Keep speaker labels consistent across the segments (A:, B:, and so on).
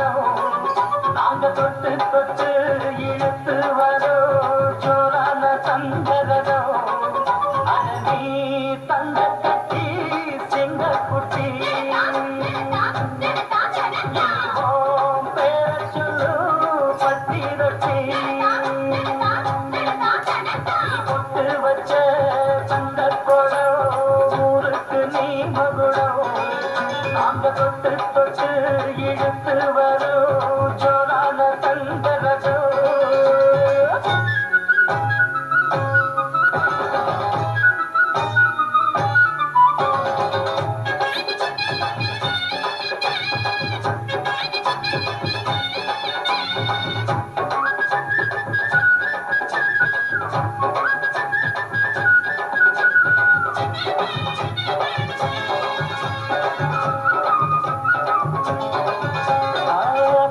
A: மகுடம் நாங்க தொட்டு தொட்டு இழுத்து வரோம் ஜோரான சந்தரதம் அழகி தந்த கட்டி சிங்க குட்டி பேர சொல்லு பட்டி ரொட்டி பொட்டு வச்ச சந்த குடம் ஊருக்கு நீ மகுடம் நாங்க தொட்டு தொட்டு இழுத்து வரும் ஜோரான சந்தரதோ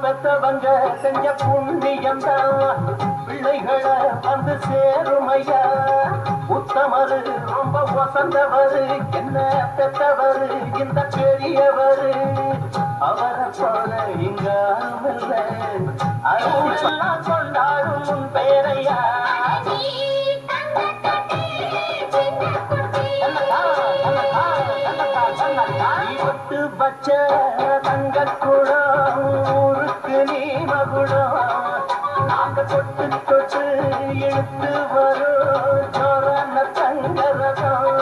A: பெத்தவங்க செஞ்ச புண்ணியம் தான் பிள்ளைகளை வந்து சேருமையா உத்தமரு ரொம்ப வசந்தவரு என்ன பெத்தவரு இந்த பெரியவரு அவரை போல இங்க அருளெல்லாம் கொண்டாடும் உன் பேரையா ஒட்டு பச்ச தங்க குடம் ஊருக்கு நீ மகுடம் நாங்க தொட்டு தொட்டு இழுத்து வரும் ஜோரான தங்கரதம்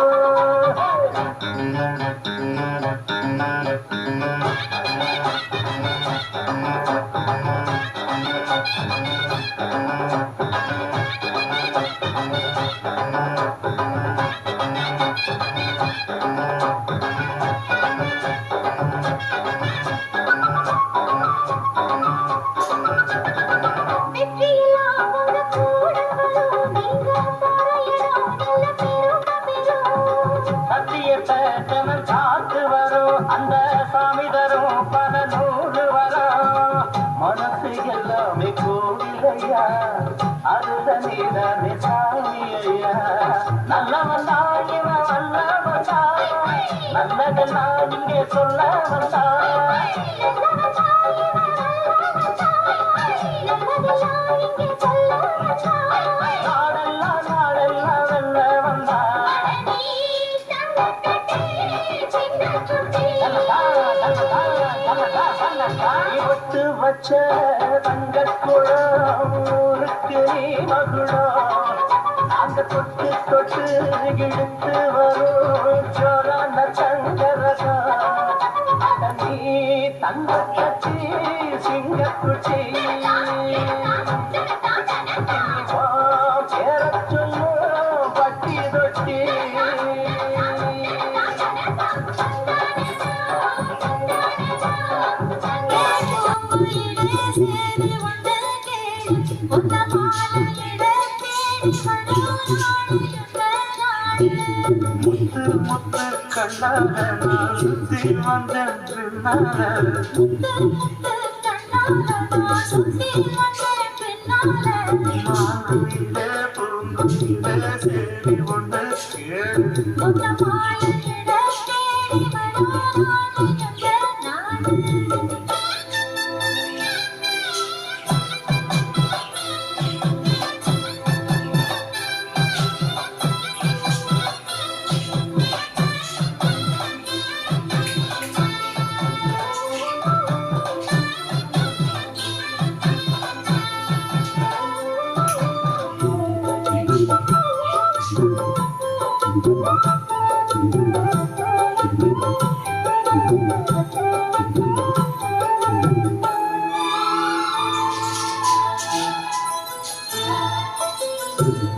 A: காத்து வரும் அந்த சாமி தரும் பல நூறு வரும் மனசு எல்லாமே கோவிலையா அதுதனே சாமி ஐயா நல்லவன் தான் இவன் வல்லவன் தான் நல்லதெல்லாம் இங்கே சொல்ல வந்தான் நாடெல்லாம் நாடெல்லாம் வெல்ல வந்தான் ஒட்டு வச்ச தங்க குடம் ஊருக்கு நீ மகுடம் நாங்க தொட்டு தொட்டு இழுத்து வரும் ஜோரான தங்கரதம் நீ தங்க கட்சி சிங்க குச்சி பேர சொல்லு பட்டி தொட்டி முத்து முத்து கண்ணால சுத்தி வந்த சேரி ஒன்று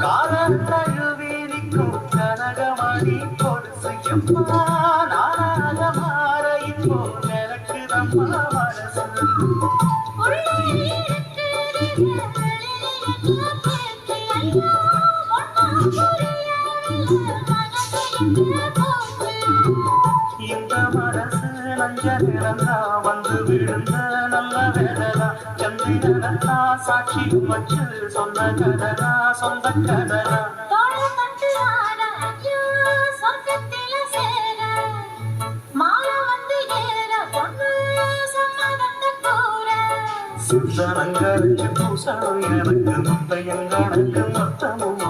A: காலம் தழுவிக்கும் கனகமணி கொடுசையம்மா நானாக மாற இப்போ நிறக்குதம்மா மனசு இந்த மனசு நஞ்ச நிறந்தா வந்து விழுந்த நல்ல வேடலா சந்திரனா சாட்சி வச்சு சொன்ன கதனா சொந்த கதனா சிந்தனங்கரைச்சு பூசணும் எனக்கு முத்தையங்கணக்கு மொத்தமும்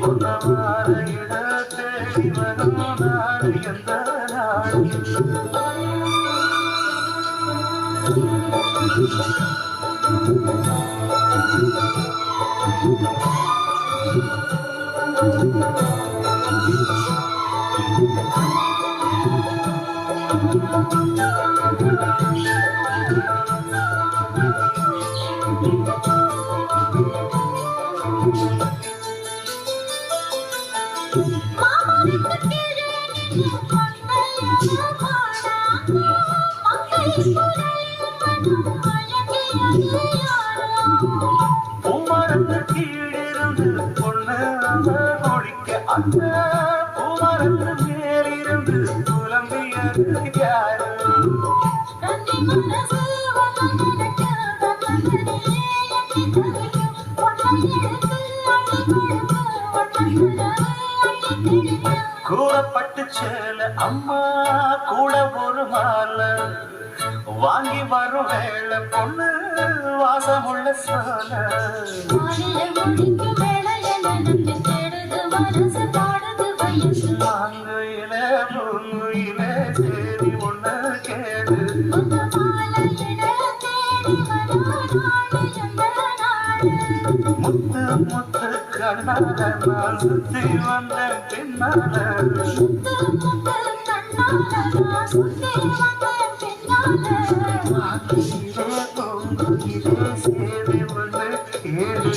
A: உணவார இட தேடி வரும் நாடு எந்த நாடு பூமரத்து கீழிருந்து பொண்ணு ஒழிக்க அந்த பூமரத்து மேலிருந்து புலம்பியது யாரு கூடப்பட்டு சேல அம்மா கூட ஒரு மாலை வாங்கி வரும் வேளை பொண்ணு வாசமுள்ள சோல மாங்குயில பூங்குயில சேரி ஒண்ணு கேடு முத்து முத்து கண்ணால நான் சுத்தி வந்த பின்னால சேவை ஒண்ணு கேடு